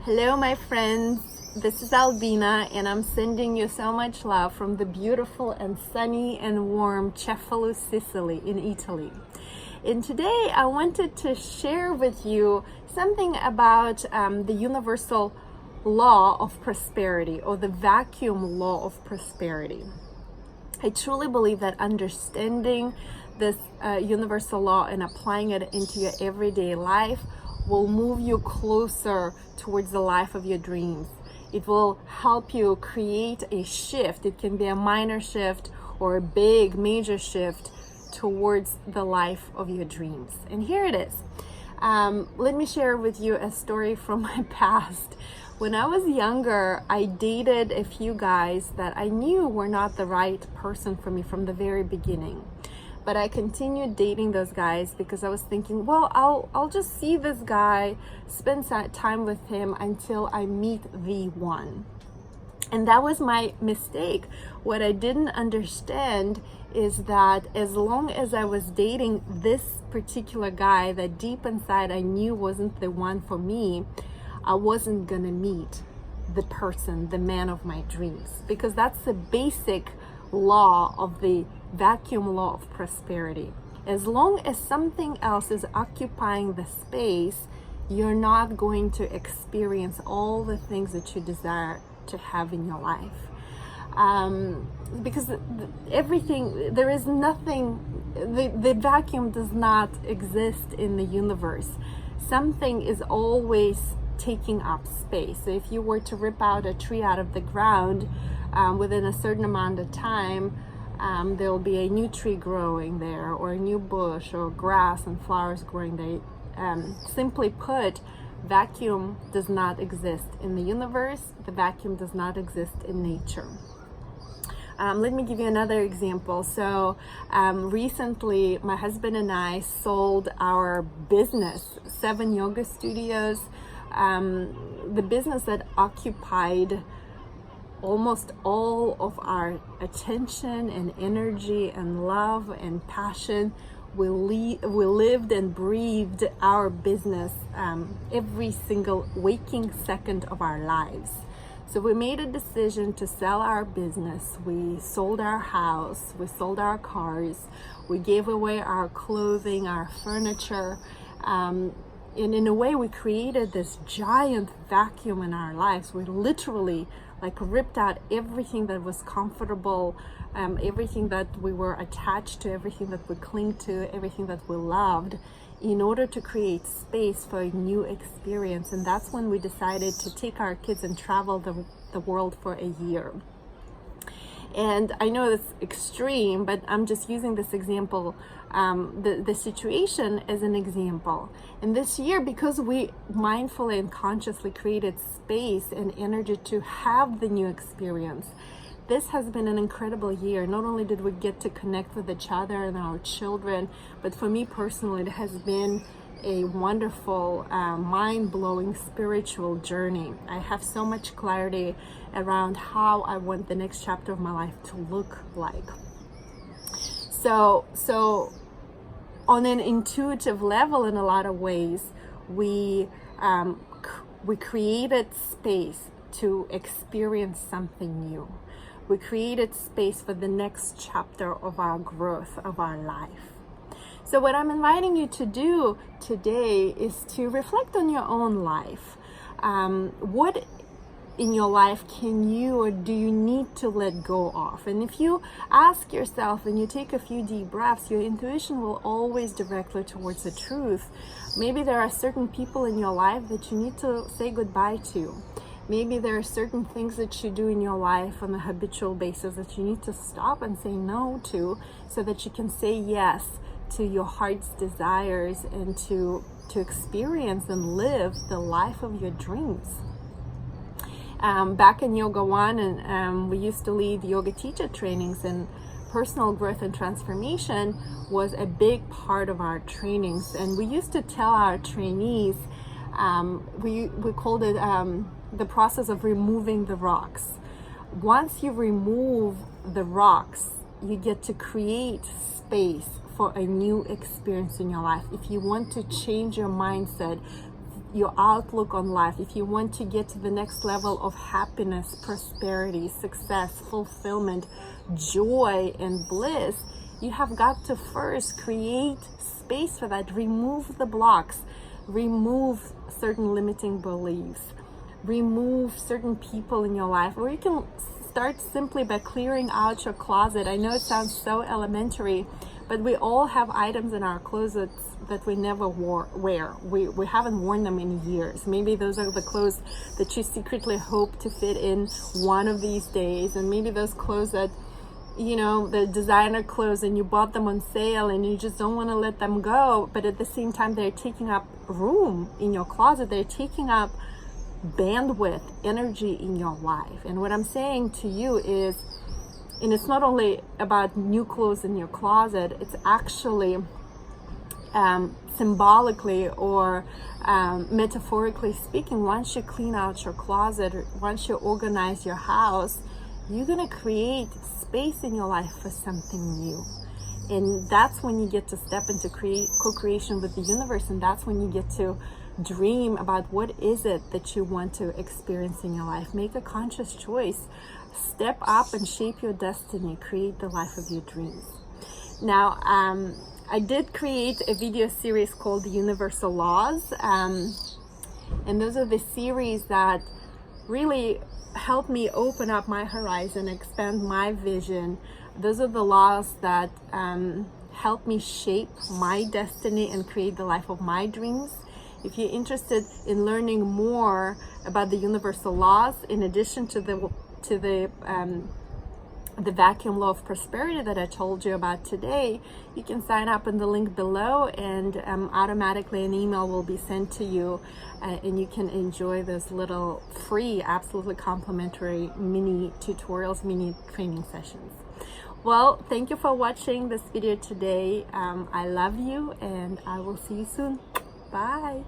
Hello, my friends. This is Albina, and I'm sending you so much love from the beautiful and sunny and warm Cefalù, Sicily in Italy. And today I wanted to share with you something about the universal law of prosperity, or the vacuum law of prosperity. I truly believe that understanding this universal law and applying it into your everyday life will move you closer towards the life of your dreams. It will help you create a shift. It can be a minor shift or a big, major shift towards the life of your dreams. And here it is. Let me share with you a story from my past. When I was younger, I dated a few guys that I knew were not the right person for me from the very beginning. But I continued dating those guys because I was thinking, well, I'll just see this guy, spend time with him until I meet the one. And that was my mistake. What I didn't understand is that as long as I was dating this particular guy that deep inside I knew wasn't the one for me, I wasn't gonna meet the person, the man of my dreams, because that's the basic law of the vacuum law of prosperity. As long as something else is occupying the space, you're not going to experience all the things that you desire to have in your life. Because everything, there is nothing, the vacuum does not exist in the universe. Something is always taking up space. So if you were to rip out a tree out of the ground, within a certain amount of time, there will be a new tree growing there, or a new bush or grass and flowers growing there. Simply put, vacuum does not exist in the universe. The vacuum does not exist in nature. Let me give you another example. So recently, my husband and I sold our business, 7 yoga studios, the business that occupied almost all of our attention and energy and love and passion. We lived and breathed our business every single waking second of our lives. So we made a decision to sell our business. We sold our house, we sold our cars, we gave away our clothing, our furniture, and in a way we created this giant vacuum in our lives. We literally ripped out everything that was comfortable, everything that we were attached to, everything that we cling to, everything that we loved, in order to create space for a new experience. And that's when we decided to take our kids and travel the world for a year. And I know it's extreme, but I'm just using this example, the situation as an example. And this year, because we mindfully and consciously created space and energy to have the new experience, this has been an incredible year. Not only did we get to connect with each other and our children, but for me personally, it has been a wonderful, mind-blowing spiritual journey. I have so much clarity around how I want the next chapter of my life to look like. So on an intuitive level, in a lot of ways, we created space to experience something new. We created space for the next chapter of our growth, of our life. So what I'm inviting you to do today is to reflect on your own life. What in your life can you or do you need to let go of? And if you ask yourself and you take a few deep breaths, your intuition will always direct you towards the truth. Maybe there are certain people in your life that you need to say goodbye to. Maybe there are certain things that you do in your life on a habitual basis that you need to stop and say no to, so that you can say yes to your heart's desires and to experience and live the life of your dreams. Back in Yoga One, and we used to lead yoga teacher trainings, and personal growth and transformation was a big part of our trainings. And we used to tell our trainees, we called it the process of removing the rocks. Once you remove the rocks, you get to create space for a new experience in your life. If you want to change your mindset, your outlook on life, if you want to get to the next level of happiness, prosperity, success, fulfillment, joy, and bliss, you have got to first create space for that. Remove the blocks, remove certain limiting beliefs, remove certain people in your life, or you can start simply by clearing out your closet. I know it sounds so elementary, but we all have items in our closets that we never wear. We haven't worn them in years. Maybe those are the clothes that you secretly hope to fit in one of these days, and maybe those clothes that, you know, the designer clothes, and you bought them on sale and you just don't want to let them go, but at the same time they're taking up room in your closet, they're taking up bandwidth, energy in your life. And what I'm saying to you is, and it's not only about new clothes in your closet, it's actually symbolically or metaphorically speaking, once you clean out your closet, once you organize your house, you're gonna create space in your life for something new. And that's when you get to step into co-creation with the universe, and that's when you get to dream about what is it that you want to experience in your life. Make a conscious choice. Step up and shape your destiny. Create the life of your dreams. Now, I did create a video series called The Universal Laws, and those are the series that really help me open up my horizon, expand my vision. Those are the laws that help me shape my destiny and create the life of my dreams. If you're interested in learning more about the universal laws, in addition to the vacuum law of prosperity that I told you about today, you can sign up in the link below, and automatically an email will be sent to you, and you can enjoy those little free, absolutely complimentary mini tutorials, mini training sessions. Well, thank you for watching this video today. I love you, and I will see you soon. Bye.